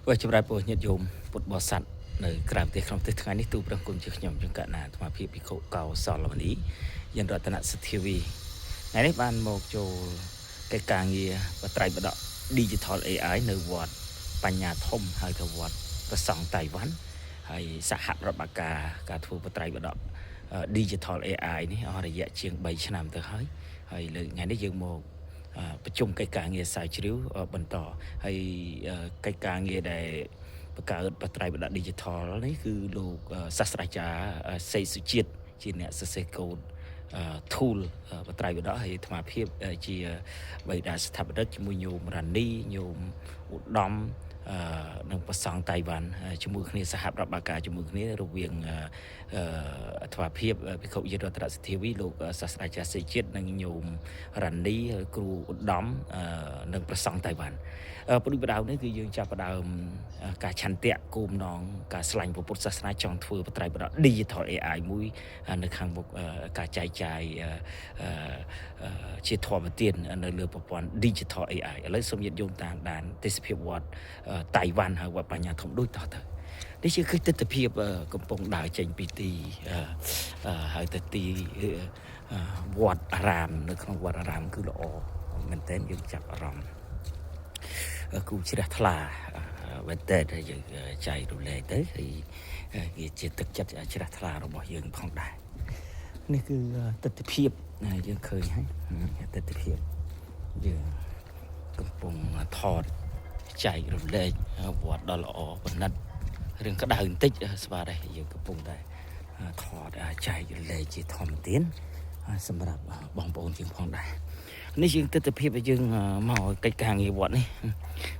Ôi chụp đại bộ nhiệt dùm bột bò sạch nơi làm việc trong tiết ngày ní tu trong cùng chiếc nhom trong cả nà mà phía bị khổ cầu sò là ý dân rồi tận sự thiếu vi ngày nay ban một chỗ cái càng nghề và trai bật đọ digital AI nơi vọtปัญญาทมhay thờ vọt và song tài ván hay xã hạt rồi bạc cả thu và trai bật đọ digital AI ní họ là dạy trường 7 năm tới hơi hay là ngày nay dân một ประชุมកិច្ចការងារសាយជ្រាវបន្តហើយកិច្ចការងារដែលបង្កើតបត្រៃបដ Digital នេះគឺលោកសាស្ត្រាចារ្យសេសុជាតិជាអ្នកសរសេរកូដ tool បត្រៃបដហើយអាត្មាភាពជាបេដាស្ថាបនិកជាមួយញោមរ៉ានីញោមឧត្តមនិងប្រសង់តៃវ៉ាន់ជាមួយគ្នាសហប្រតិបត្តិការជាមួយគ្នារវាងអធិភាពភិក្ខុយរដ្ឋសិទ្ធិវីលោកសាស្ត្រាចារ្យសេជាតិនិងញោមរ៉ានីគ្រូឧត្តមនិងប្រសង់តៃវ៉ាន់ព្រោះបដៅនេះគឺយើងចាប់ផ្ដើមការឆន្ទៈគោលនងការស្លាញ់ពុទ្ធសាសនាចង់ធ្វើបត្រៃបដ Digital AI មួយនៅខាងមុខការចែកចាយជាធម្មទាននៅលើប្រព័ន្ធ Digital AI ឥឡូវសូមញាតិយោមតាមដានទេសភាពវត្តតៃវ៉ាន់ហើយវត្តបញ្ញាធំដូចតទៅនេះជាគឺទស្សនវិជ្ជាកំពុងដើរចេញពីទីហើយទៅទីវត្តអារាមនៅក្នុងវត្តអារាមគឺល្អមែនតើយើងចាប់អារម្មណ៍គូជ្រះថ្លាមែនតើយើងចៃរំលែកទៅហើយវាជាទឹកចិត្តជ្រះថ្លារបស់យើងផងដែរនេះគឺទស្សនវិជ្ជាយើងឃើញហើយទស្សនវិជ្ជាយើងកំពុងថតចែករំលែកវត្តដ៏ល្អបំណិតរឿងក្តៅបន្តិចស្វាដែរយើងកំពុងតែថតចែករំលែកជាធម្មទានសម្រាប់បងប្អូនយើងផងដែរនេះយើងទស្សនវិជ្ជាយើងមកកិច្ចការងារវត្តនេះ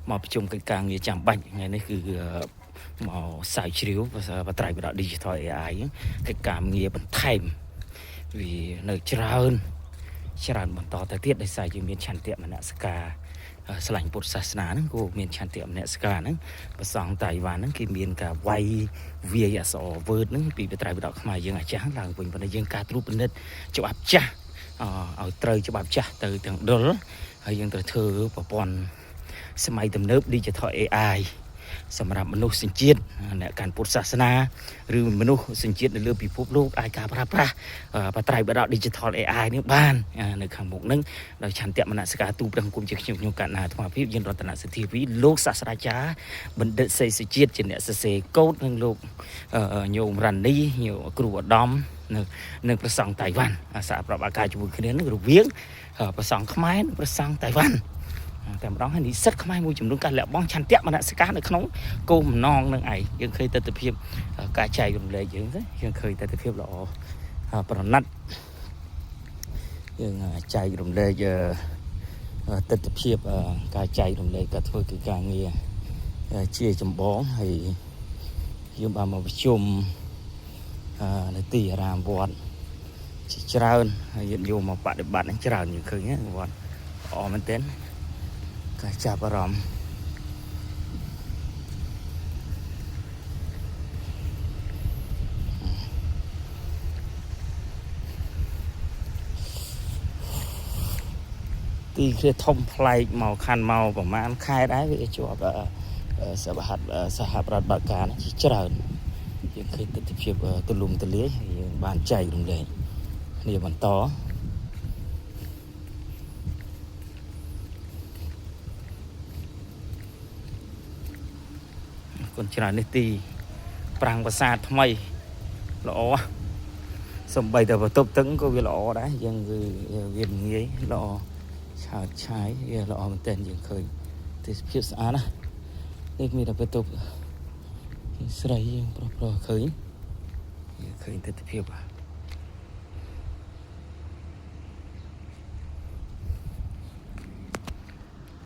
មកប្រជុំកិច្ចការងារចាំបាច់ថ្ងៃនេះគឺមកស្រាវជ្រាវបត្រៃបដ Digital AI កិច្ចការងារបន្ថែមវានៅច្រើនបន្តទៅទៀតដោយសារយើងមានឆន្ទៈមនសិការស្លាញ់ពុទ្ធសាសនាហ្នឹងក៏មានឆន្ទៈមនសិការហ្នឹងប្រសងតៃវ៉ាន់ហ្នឹងគេមានការវាយវាយអក្សរ Word ហ្នឹងពីបត្រៃបដខ្មែរយើងអាចារ្យឡើងវិញប៉ុន្តែយើងការត្រួតពិនិត្យច្បាប់ចាស់ឲ្យត្រូវច្បាប់ចាស់ទៅទាំងដុលហើយយើងត្រូវធ្វើប្រព័ន្ធសម័យទំនើប Digital AI សម្រាប់មនុស្សសញ្ជាតិអ្នកកាន់ពុទ្ធសាសនាឬមនុស្សសញ្ជាតិនៅលើពិភពលោកអាចការប្រើប្រាស់បត្រៃបដ Digital AI នេះបាននៅខាងមុខហ្នឹងដោយឆន្ទៈមនសិការទូប្រឹងគុំជាខ្ញុំកណ្ណាអាត្មាភាពយើងរតនសិទ្ធិវីលោកសាស្ត្រាចារ្យបណ្ឌិតសេសុជាតិជាអ្នកសរសេរកូដនិងលោកញោមរ៉ានីញោមគ្រូឧត្តមនិងប្រសង់តៃវ៉ាន់សហប្រតិបត្តិការជាមួយគ្នានឹងរវាងប្រសង់ខ្មែរនិងប្រសង់តៃវ៉ាន់តែម្ដងហើយនិស្សិតខ្មែរមួយចំនួនការលះបង់ឆន្ទៈមនសិការនៅក្នុងគោលបំណងនឹងឯងយើងឃើញទស្សនវិជ្ជាការចែករំលែកយើងទៅយើងឃើញទស្សនវិជ្ជាល្អប្រណិតយើងចែករំលែកទស្សនវិជ្ជាការចែករំលែកការធ្វើកិច្ចការងារជាចម្បងហើយយើងបានមកប្រជុំនៅទីអារាមវត្តជាច្រើនហើយយើងយកមកបដិបត្តិនឹងច្រើនយើងឃើញវត្តល្អមែនទែនការចាប់អារម្មណ៍ទីគេធំប្លែកមកខាន់មកប្រហែលខែដែរវាជាប់សហប្រតិបត្តិការជាច្រើនយើងឃើញទស្សនវិជ្ជាទូលំទូលាយយើងបានចែករំលែកគ្នាបន្តគុណច្រើននេះទីប្រាំងប្រាសាទថ្មីល្អសំបីតែបន្ទប់ទឹកក៏វាល្អដែរយើងគឺវាងាយល្អឆើតឆាយវាល្អមែនទែនយើងឃើញទេសភាពស្អាតណានេះមានតែបន្ទប់ស្រីយើងប្រុសឃើញទស្សនវិជ្ជា